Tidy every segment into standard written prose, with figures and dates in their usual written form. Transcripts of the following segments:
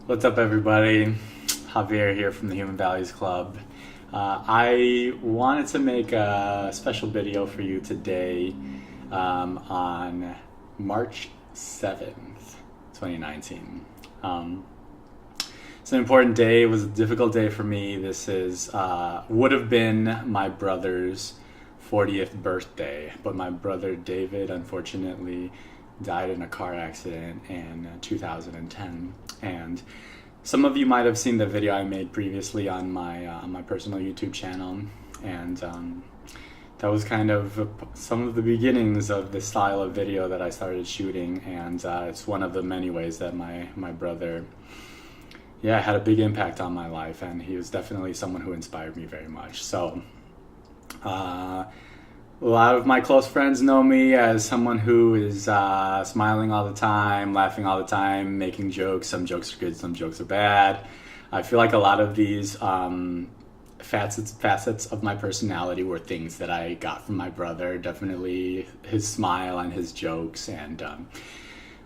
What's up, everybody? Javier here from the Human Values Club. I wanted to make a special video for you today on March 7th, 2019. It's an important day. It was a difficult day for me. This is would have been my brother's 40th birthday, but my brother David unfortunately died in a car accident in 2010. And some of you might have seen the video I made previously on my personal YouTube channel, and that was kind of some of the beginnings of the style of video that I started shooting. And it's one of the many ways that my brother, had a big impact on my life, and he was definitely someone who inspired me very much. So a lot of my close friends know me as someone who is smiling all the time, laughing all the time, making jokes. Some jokes are good, some jokes are bad. I feel like a lot of these facets of my personality were things that I got from my brother. Definitely his smile and his jokes. And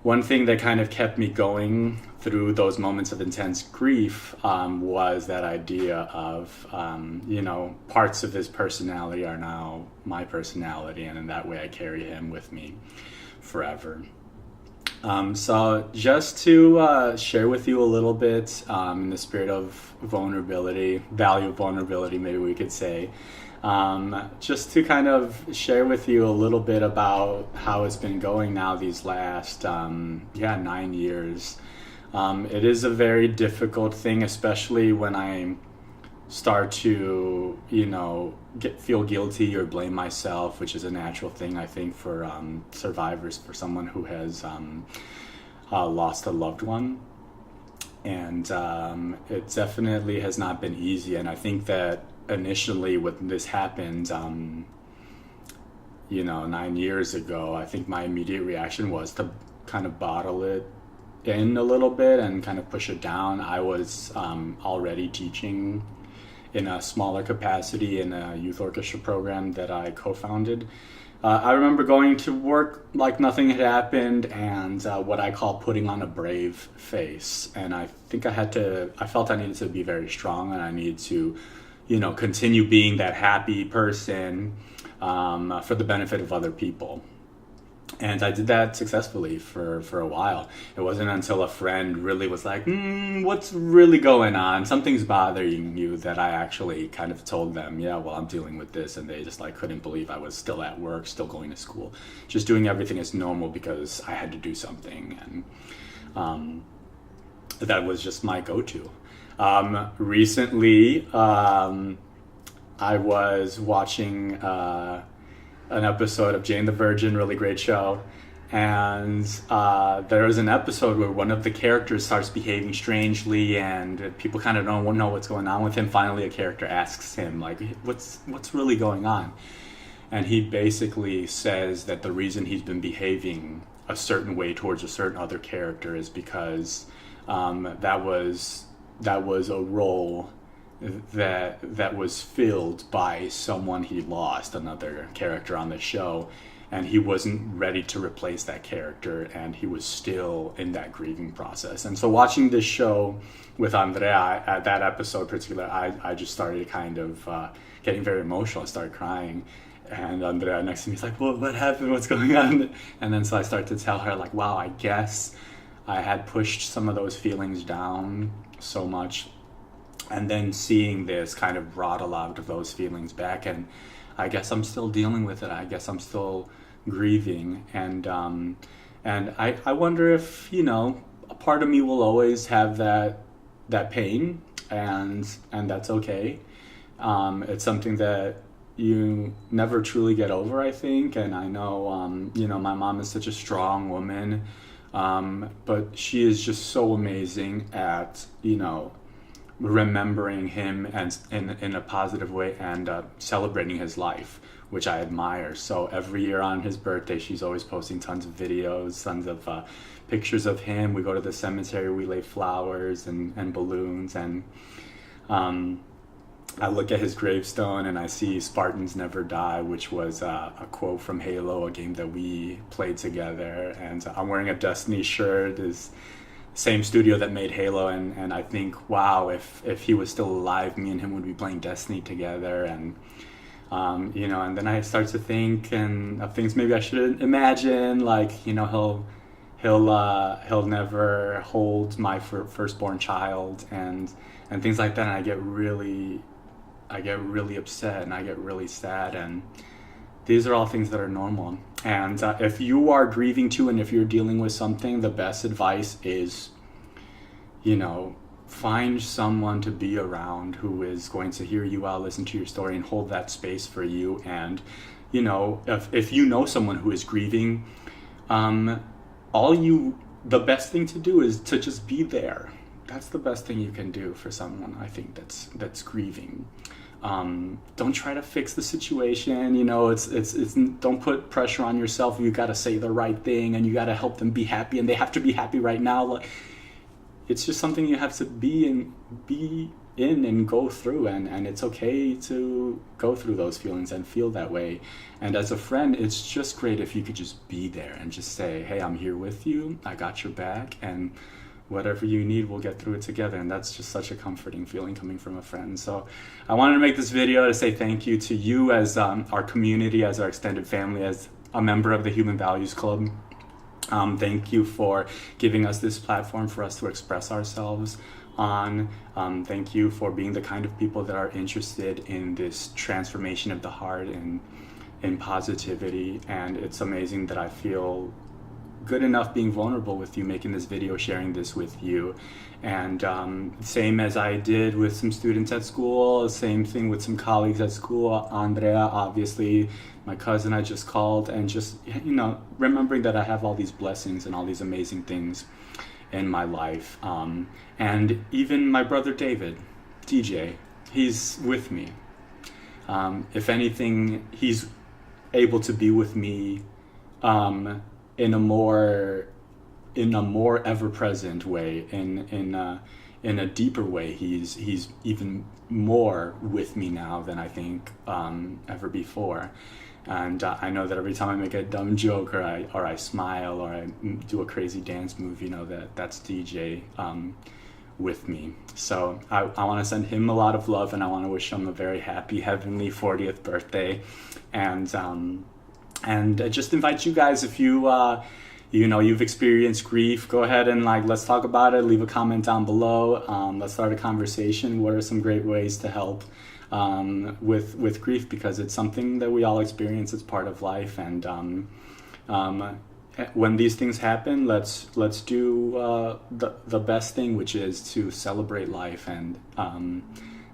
one thing that kind of kept me going through those moments of intense grief was that idea of, parts of his personality are now my personality, and in that way I carry him with me forever. So just to share with you a little bit in the spirit of vulnerability, value of vulnerability, maybe we could say, just to kind of share with you a little bit about how it's been going now these last 9 years. It is a very difficult thing, especially when I start to feel guilty or blame myself, which is a natural thing, I think, for survivors, for someone who has lost a loved one. And it definitely has not been easy. And I think that initially when this happened 9 years ago, I think my immediate reaction was to kind of bottle it in a little bit and kind of push it down. I was already teaching in a smaller capacity in a youth orchestra program that I co-founded. I remember going to work like nothing had happened, and what I call putting on a brave face. And I think I felt I needed to be very strong, and I needed to continue being that happy person for the benefit of other people. And I did that successfully for a while. It wasn't until a friend really was like, what's really going on? Something's bothering you, that I actually kind of told them, I'm dealing with this. And they just couldn't believe I was still at work, still going to school, just doing everything as normal because I had to do something. And that was just my go-to. Recently, I was watching an episode of Jane the Virgin, really great show, and there was an episode where one of the characters starts behaving strangely, and people kind of don't know what's going on with him. Finally, a character asks him, what's really going on? And he basically says that the reason he's been behaving a certain way towards a certain other character is because that was a role that was filled by someone he lost, another character on the show, and he wasn't ready to replace that character, and he was still in that grieving process. And so watching this show with Andrea, at that episode particular, I just started kind of getting very emotional. I started crying, and Andrea next to me is like, well, what happened? What's going on? And then so I started to tell her, wow, I guess I had pushed some of those feelings down so much. And then seeing this kind of brought a lot of those feelings back, and I guess I'm still dealing with it. I guess I'm still grieving, and I wonder if a part of me will always have that pain, and that's okay. It's something that you never truly get over, I think. And I know my mom is such a strong woman, but she is just so amazing at remembering him and in a positive way, and celebrating his life, which I admire. So every year on his birthday, she's always posting tons of videos, tons of pictures of him. We go to the cemetery, we lay flowers and balloons, and I look at his gravestone and I see "Spartans never die," which was a quote from Halo, a game that we played together. And I'm wearing a Destiny shirt. Is same studio that made Halo, and I think, wow, if he was still alive, me and him would be playing Destiny together. And and then I start to think and of things maybe I shouldn't imagine, like, he'll never hold my firstborn child, and things like that, and I get really upset, and I get really sad, and these are all things that are normal. And if you are grieving too, and if you're dealing with something, the best advice is, find someone to be around who is going to hear you out, listen to your story, and hold that space for you. And, if you know someone who is grieving, the best thing to do is to just be there. That's the best thing you can do for someone, I think, that's grieving. Don't try to fix the situation. It's don't put pressure on yourself. You got to say the right thing, and you got to help them be happy, and they have to be happy right now. Like, it's just something you have to be in and go through, and it's okay to go through those feelings and feel that way. And as a friend, it's just great if you could just be there and just say, hey, I'm here with you, I got your back, and whatever you need, we'll get through it together. And that's just such a comforting feeling coming from a friend. So I wanted to make this video to say thank you to you as our community, as our extended family, as a member of the Human Values Club. Thank you for giving us this platform for us to express ourselves on. Thank you for being the kind of people that are interested in this transformation of the heart and in positivity. And it's amazing that I feel good enough being vulnerable with you, making this video, sharing this with you. And same as I did with some students at school, same thing with some colleagues at school, Andrea, obviously, my cousin I just called, and just, remembering that I have all these blessings and all these amazing things in my life. And even my brother David, DJ, he's with me. If anything, he's able to be with me in a more ever-present way, in a deeper way. He's even more with me now than I think ever before. And I know that every time I make a dumb joke, or I smile, or I do a crazy dance move, that's DJ with me. So I want to send him a lot of love, and I want to wish him a very happy heavenly 40th birthday. And just invite you guys, if you've experienced grief, go ahead and let's talk about it. Leave a comment down below. Let's start a conversation. What are some great ways to help with grief? Because it's something that we all experience. It's part of life. And when these things happen, let's do the best thing, which is to celebrate life and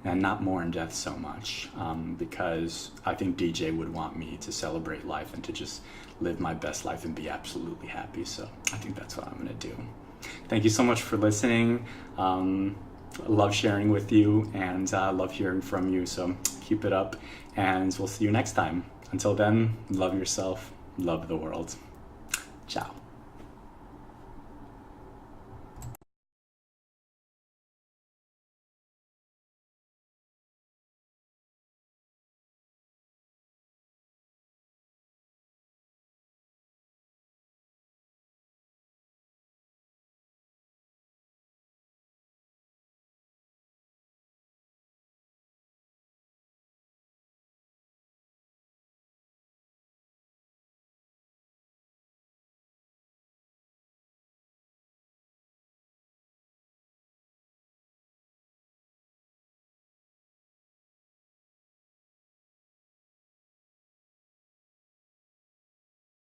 not mourn death so much, because I think DJ would want me to celebrate life and to just live my best life and be absolutely happy. So I think that's what I'm going to do. Thank you so much for listening. Love sharing with you, and love hearing from you. So keep it up, and we'll see you next time. Until then, love yourself, love the world. Ciao.